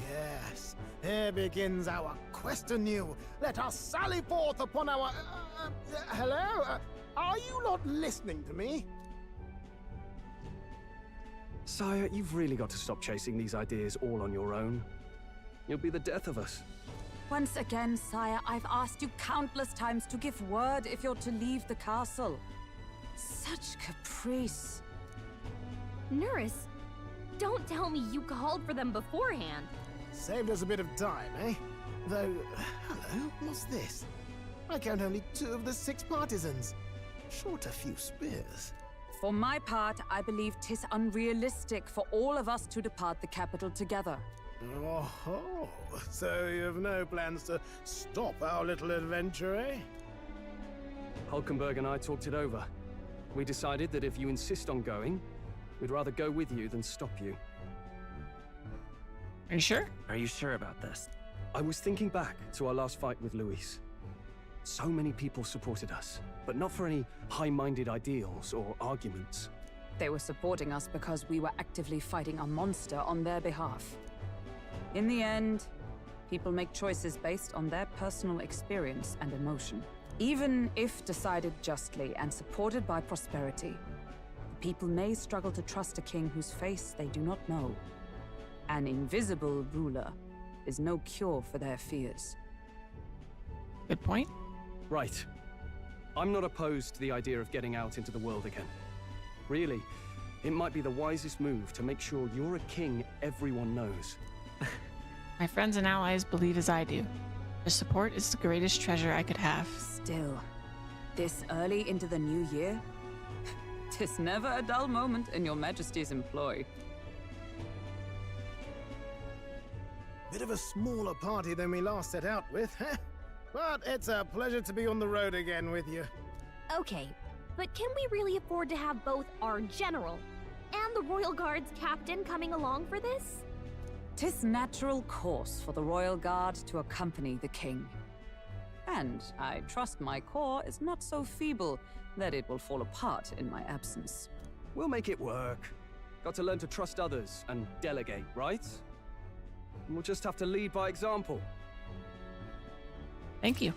Yes, here begins our quest anew. Let us sally forth upon our... hello? Are you not listening to me? Sire, you've really got to stop chasing these ideas all on your own. You'll be the death of us. Once again, sire, I've asked you countless times to give word if you're to leave the castle. Such caprice. Nurse, don't tell me you called for them beforehand. Saved us a bit of time, eh? Though, hello, what's this? I count only 2 of the 6 partisans. Short a few spears. For my part, I believe 'tis unrealistic for all of us to depart the capital together. Oh, so you have no plans to stop our little adventure, eh? Hulkenberg and I talked it over. We decided that if you insist on going, we'd rather go with you than stop you. Are you sure? Are you sure about this? I was thinking back to our last fight with Luis. So many people supported us, but not for any high-minded ideals or arguments. They were supporting us because we were actively fighting a monster on their behalf. In the end, people make choices based on their personal experience and emotion. Even if decided justly and supported by prosperity, the people may struggle to trust a king whose face they do not know. An invisible ruler is no cure for their fears. Good point. Right. I'm not opposed to the idea of getting out into the world again. Really, it might be the wisest move to make sure you're a king everyone knows. My friends and allies believe as I do. Their support is the greatest treasure I could have. Still, this early into the new year? 'Tis never a dull moment in your Majesty's employ. Bit of a smaller party than we last set out with, huh? But it's a pleasure to be on the road again with you. Okay, but can we really afford to have both our general and the Royal Guard's captain coming along for this? 'Tis natural course for the Royal Guard to accompany the king. And I trust my corps is not so feeble that it will fall apart in my absence. We'll make it work. Got to learn to trust others and delegate, right? We'll just have to lead by example. Thank you.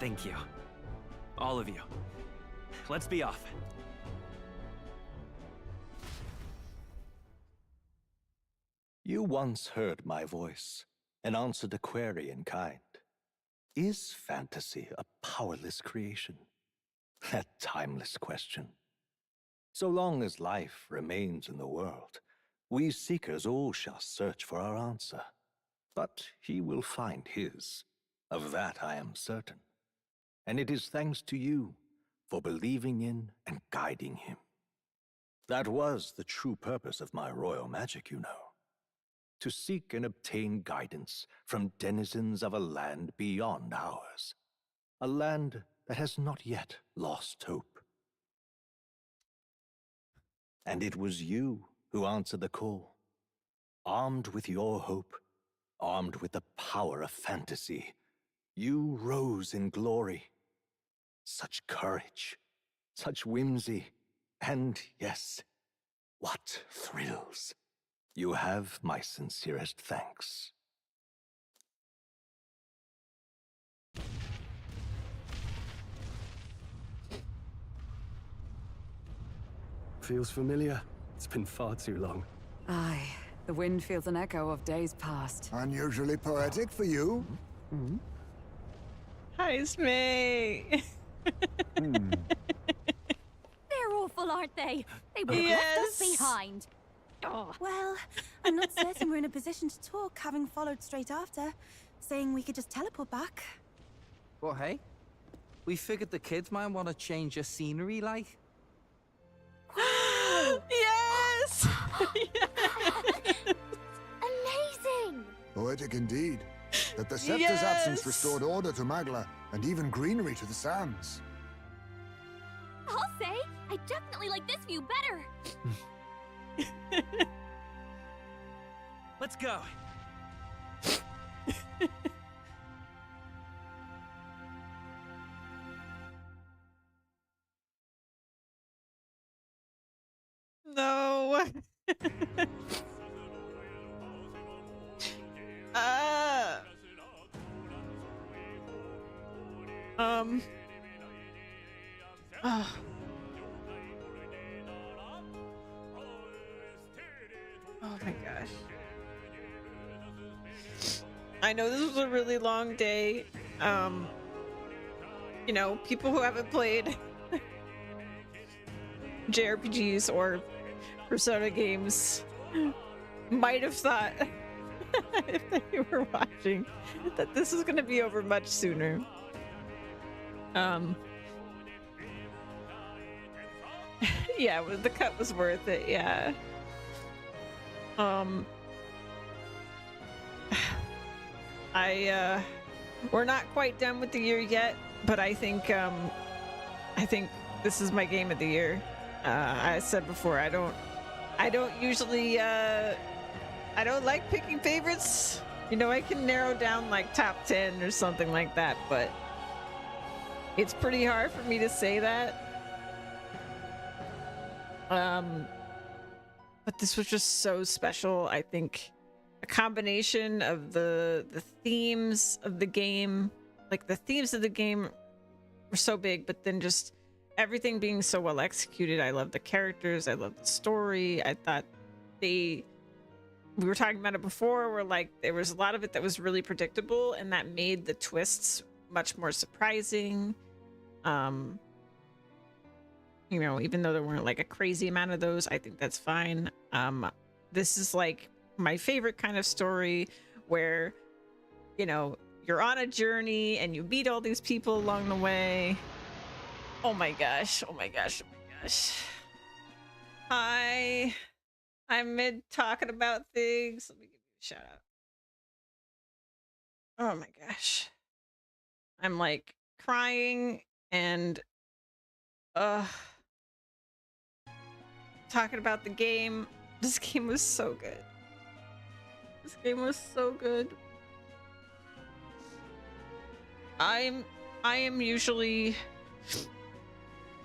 Thank you. All of you. Let's be off. You once heard my voice and answered a query in kind. Is fantasy a powerless creation? That timeless question. So long as life remains in the world, we seekers all shall search for our answer. But he will find his. Of that I am certain. And it is thanks to you for believing in and guiding him. That was the true purpose of my royal magic, you know. To seek and obtain guidance from denizens of a land beyond ours. A land that has not yet lost hope. And it was you who answered the call. Armed with your hope, armed with the power of fantasy, you rose in glory. Such courage, such whimsy, and yes, what thrills. You have my sincerest thanks. Feels familiar. It's been far too long. Aye, the wind feels an echo of days past. Unusually poetic for you. Hi, Smee. They're awful, aren't they? They would have left us behind. Oh. Well, I'm not certain we're in a position to talk, having followed straight after, saying we could just teleport back. Well, hey, we figured the kids might want to change your scenery, like. Yes! Amazing! Poetic indeed. That the scepter's absence restored order to Magla, and even greenery to the sands. I'll say, I definitely like this view better. Let's go. No. Oh. Oh my gosh. I know this was a really long day. You know, people who haven't played JRPGs or Persona games might have thought if they were watching that this is going to be over much sooner. Yeah, the cut was worth it. Yeah. We're not quite done with the year yet, but I think this is my game of the year. I said before, I don't usually I don't like picking favorites. You know, I can narrow down like top 10 or something like that, but it's pretty hard for me to say that. But this was just so special. I think a combination of the themes of the game, like the themes of the game were so big, but then just everything being so well executed. I love the characters, I love the story. I thought we were talking about it before, where like there was a lot of it that was really predictable, and that made the twists much more surprising. You know, even though there weren't like a crazy amount of those, I think that's fine. This is like my favorite kind of story where, you know, you're on a journey and you meet all these people along the way. Oh my gosh, oh my gosh, oh my gosh. Hi. I'm mid talking about things. Let me give you a shout out. Oh my gosh. I'm like crying and talking about the game. This game was so good. This game was so good. I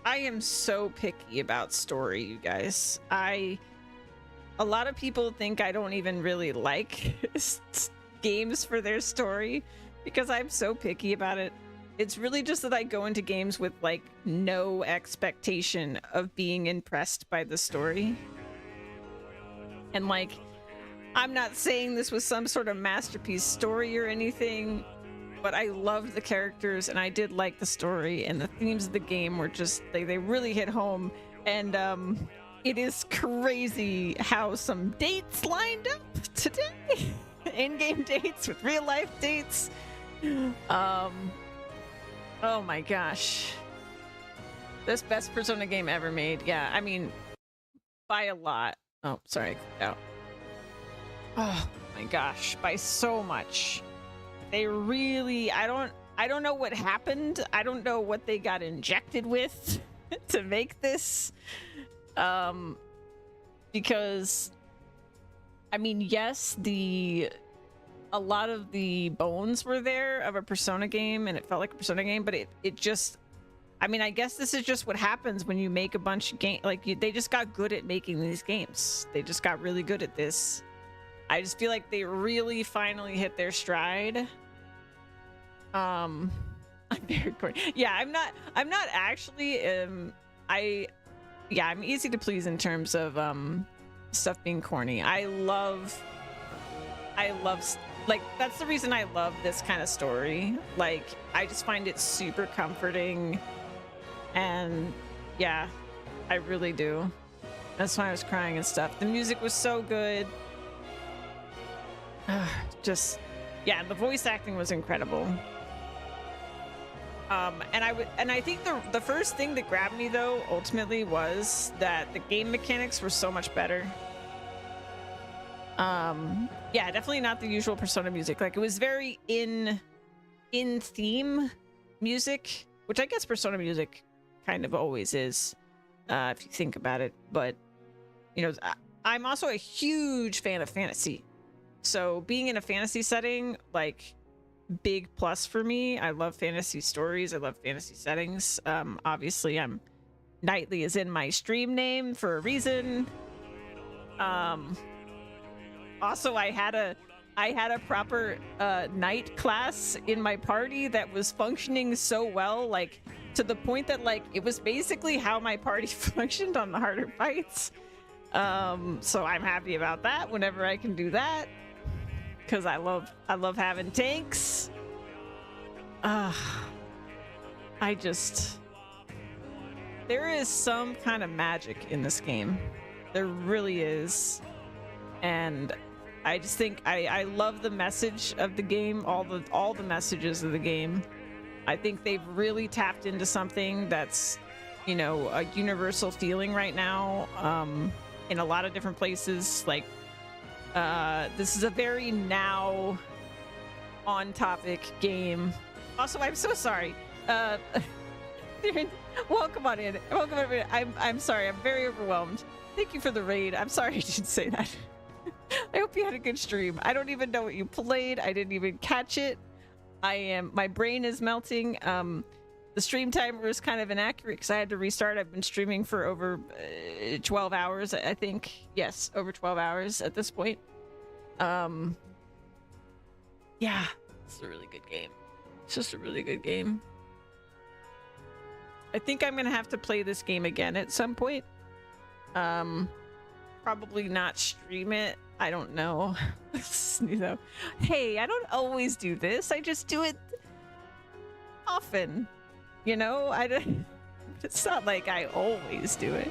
am so picky about story, you guys. A lot of people think I don't even really like games for their story because I'm so picky about it. It's really just that I go into games with like no expectation of being impressed by the story. And like, I'm not saying this was some sort of masterpiece story or anything, but I loved the characters and I did like the story, and the themes of the game were just, they really hit home. And it is crazy how some dates lined up today. In-game dates with real-life dates. Oh my gosh. This best Persona game ever made. Yeah, I mean, by a lot. Oh, sorry, I clicked out. Oh my gosh, by so much. They really, I don't know what happened. I don't know what they got injected with to make this. Because I mean, yes, a lot of the bones were there of a Persona game, and it felt like a Persona game, but it just, I mean, I guess this is just what happens when you make a bunch of games. Like, they just got good at making these games. They just got really good at this. I just feel like they really finally hit their stride. I'm very corny. Yeah, I'm not actually, I'm easy to please in terms of, stuff being corny. I love, like, that's the reason I love this kind of story. Like, I just find it super comforting, and yeah, I really do. That's why I was crying and stuff. The music was so good. Just, yeah, the voice acting was incredible. And I think the first thing that grabbed me though ultimately was that the game mechanics were so much better. Yeah, definitely not the usual Persona music. Like, it was very in theme music, which I guess Persona music kind of always is, if you think about it. But you know, I'm also a huge fan of fantasy, so being in a fantasy setting, like, big plus for me. I love fantasy stories. I love fantasy settings. Obviously, Nightly is in my stream name for a reason. Also, I had a proper knight class in my party that was functioning so well, like, to the point that, like, it was basically how my party functioned on the harder fights. So I'm happy about that whenever I can do that, because I love having tanks. There is some kind of magic in this game. There really is. And I just think I love the message of the game, all the messages of the game. I think they've really tapped into something that's, you know, a universal feeling right now, in a lot of different places. Like, this is a very now on topic game. Also, I'm so sorry. Welcome on in. Welcome on in. I'm sorry. I'm very overwhelmed. Thank you for the raid. I'm sorry I didn't say that. I hope you had a good stream. I don't even know what you played. I didn't even catch it. My brain is melting. The stream timer is kind of inaccurate because I had to restart. I've been streaming for over 12 hours, I think. Yes, over 12 hours at this point. Yeah, it's a really good game. It's just a really good game. I think I'm gonna have to play this game again at some point. Probably not stream it. I don't know. You know, hey, I don't always do this. I just do it often. You know, I don't. It's not like I always do it.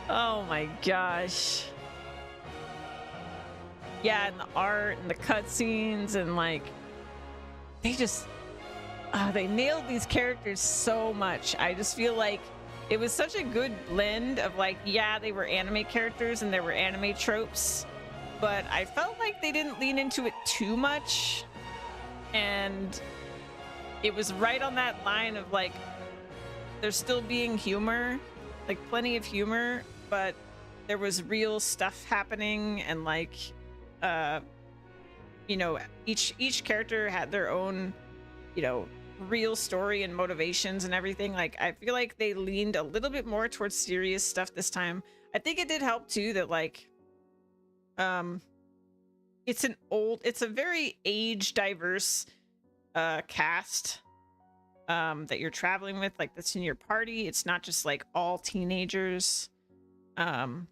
Oh my gosh. Yeah, and the art and the cutscenes and like, they just. They nailed these characters so much. I just feel like it was such a good blend of like, yeah, they were anime characters and there were anime tropes, but I felt like they didn't lean into it too much. And it was right on that line of like, there's still being humor, like plenty of humor, but there was real stuff happening and like, you know, each character had their own, you know, real story and motivations and everything. Like, I feel like they leaned a little bit more towards serious stuff this time. I think it did help too that like, it's a very age diverse cast that you're traveling with, like that's in your party. It's not just like all teenagers, even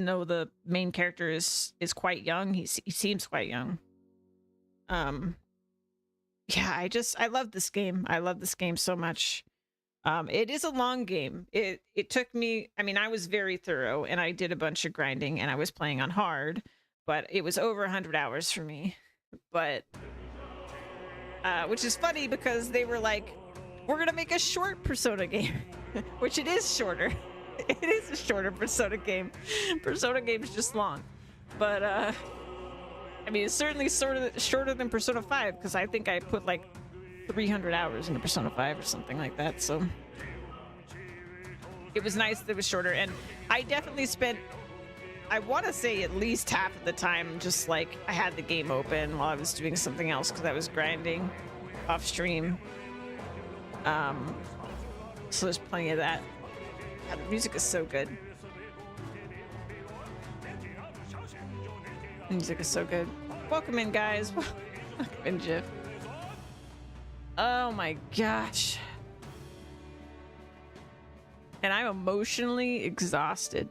though the main character is quite young. He seems quite young. Yeah, I love this game. I love this game so much. It is a long game. It took me, I mean, I was very thorough and I did a bunch of grinding and I was playing on hard, but it was over 100 hours for me. But, which is funny because they were like, we're going to make a short Persona game, which it is shorter. It is a shorter Persona game. Persona game is just long. But, I mean, it's certainly shorter than Persona 5 because I think I put like 300 hours into Persona 5 or something like that. So it was nice that it was shorter. And I definitely spent, I want to say at least half of the time just like I had the game open while I was doing something else because I was grinding off stream. So there's plenty of that. God, the music is so good. Music is so good. Welcome in, guys. Welcome in, Jiff. Oh my gosh. And I'm emotionally exhausted.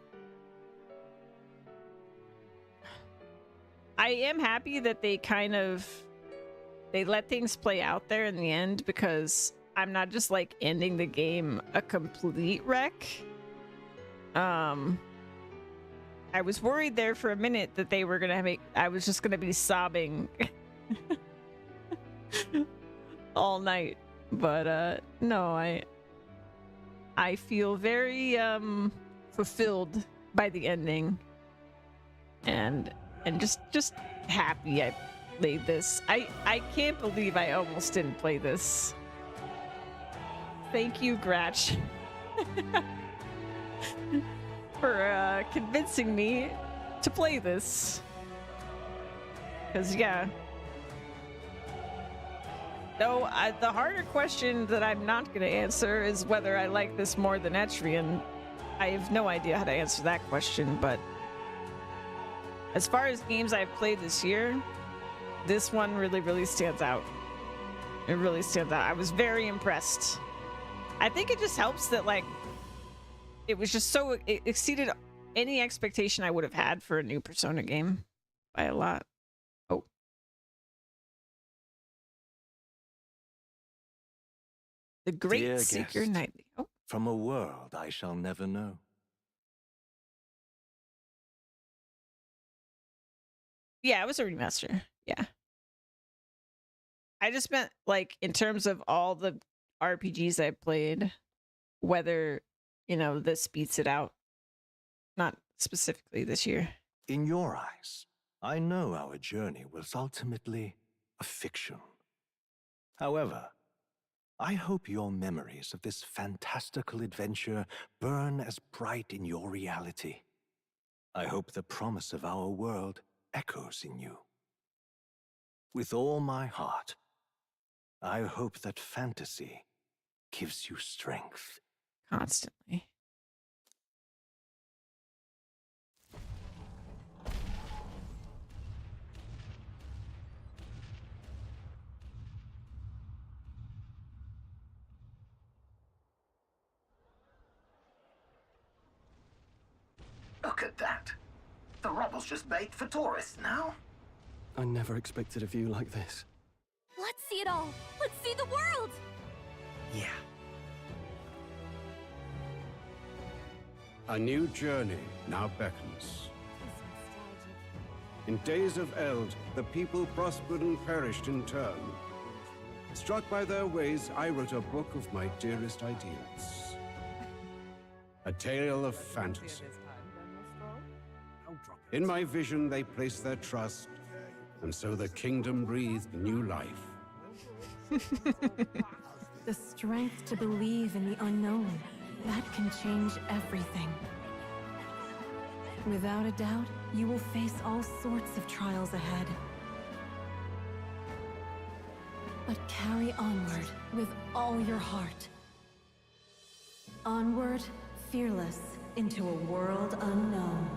I am happy that they let things play out there in the end because I'm not just like ending the game a complete wreck. I was worried there for a minute that they were gonna I was just gonna be sobbing all night, but no, I feel very fulfilled by the ending, and just happy I played this. I can't believe I almost didn't play this. Thank you, Gratch. For convincing me to play this. Because, yeah. Though, the harder question that I'm not going to answer is whether I like this more than Etrian. I have no idea how to answer that question, but as far as games I've played this year, this one really, really stands out. It really stands out. I was very impressed. I think it just helps that, like, it was just so, it any expectation I would have had for a new Persona game by a lot. Oh. The Great Dear Seeker guest, Nightly. Oh. From a world I shall never know. Yeah, it was a remaster. Yeah. I just meant, like, in terms of all the RPGs I've played, whether, you know, this beats it out. Not specifically this year. In your eyes, I know our journey was ultimately a fiction. However, I hope your memories of this fantastical adventure burn as bright in your reality. I hope the promise of our world echoes in you. With all my heart, I hope that fantasy gives you strength. Constantly. Look at that. The rubble's just bait for tourists now. I never expected a view like this. Let's see it all. Let's see the world. Yeah. A new journey now beckons. In days of Eld, the people prospered and perished in turn. Struck by their ways, I wrote a book of my dearest ideals. A tale of fantasy. In my vision, they placed their trust, and so the kingdom breathed new life. The strength to believe in the unknown, that can change everything. Without a doubt, you will face all sorts of trials ahead. But carry onward with all your heart. Onward, fearless, into a world unknown.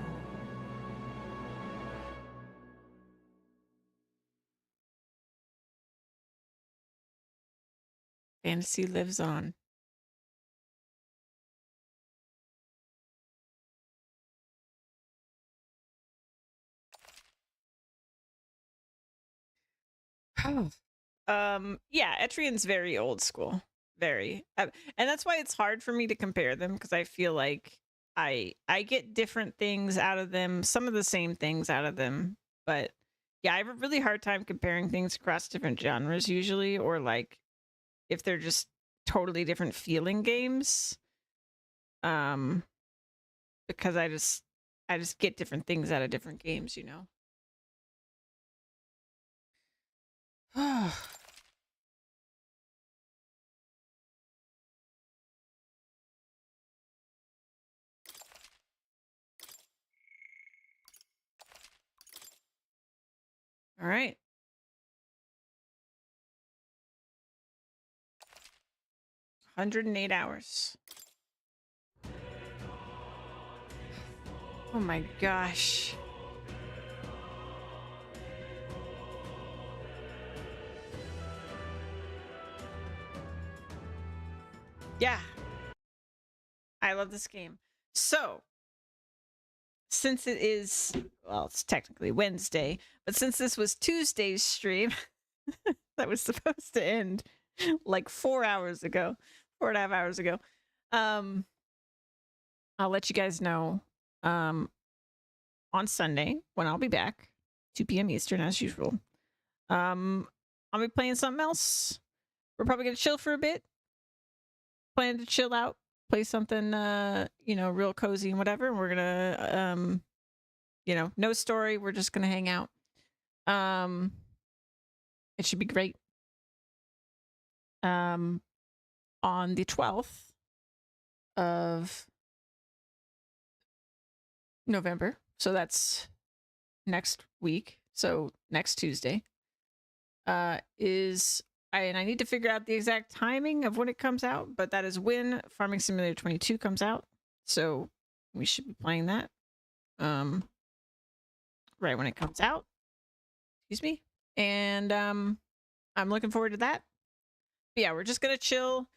Fantasy lives on. Yeah, Etrian's very old school. Very. And that's why it's hard for me to compare them, because I feel like I get different things out of them, some of the same things out of them, but yeah, I have a really hard time comparing things across different genres usually, or like if they're just totally different feeling games. Because I just get different things out of different games, you know. All right. $108. Oh my gosh. Yeah. I love this game. So, since it is, well, it's technically Wednesday, but since this was Tuesday's stream, that was supposed to end like 4 hours ago, 4.5 hours ago. I'll let you guys know on Sunday when I'll be back, 2 p.m. Eastern as usual. I'll be playing something else. We're probably gonna chill for a bit. Plan to chill out, play something you know, real cozy and whatever. And we're gonna you know, no story. We're just gonna hang out. It should be great. On the 12th of November, so that's next week, so next Tuesday, and I need to figure out the exact timing of when it comes out, but that is when Farming Simulator 22 comes out, so we should be playing that right when it comes out. Excuse me. And I'm looking forward to that. But yeah, we're just gonna chill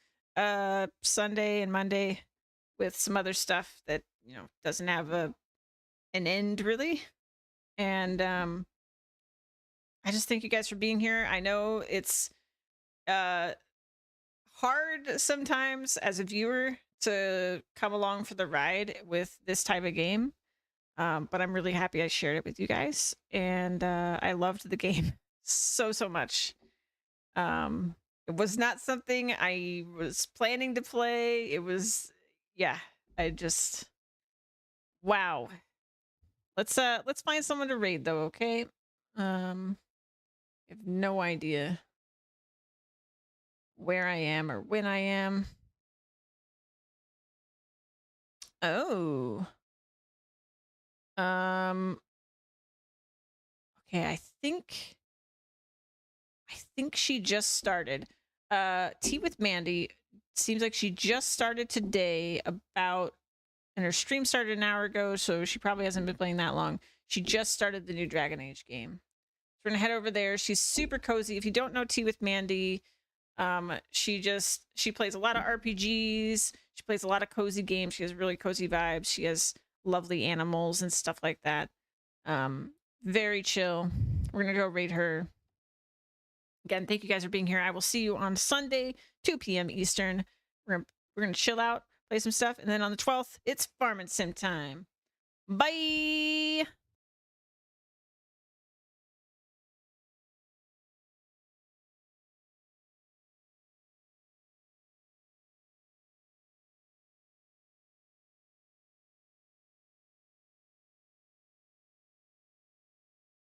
Sunday and Monday with some other stuff that, you know, doesn't have a an end, really. And I just thank you guys for being here. I know it's hard sometimes as a viewer to come along for the ride with this type of game. But I'm really happy I shared it with you guys. And I loved the game so much. It was not something I was planning to play. It was, yeah, I just, wow. Let's find someone to raid though, okay? I have no idea where I am or when I am. Oh. Okay, I think she just started. Tea with Mandy seems like she just started today about, and her stream started an hour ago, so she probably hasn't been playing that long. She just started the new Dragon Age game. So we're gonna head over there. She's super cozy. If you don't know Tea with Mandy, she plays a lot of RPGs. She plays a lot of cozy games. She has really cozy vibes. She has lovely animals and stuff like that. Very chill. We're gonna go raid her. Again, thank you guys for being here. I will see you on Sunday, 2 p.m. Eastern. We're gonna chill out, play some stuff, and then on the 12th, it's Farm and Sim time. Bye!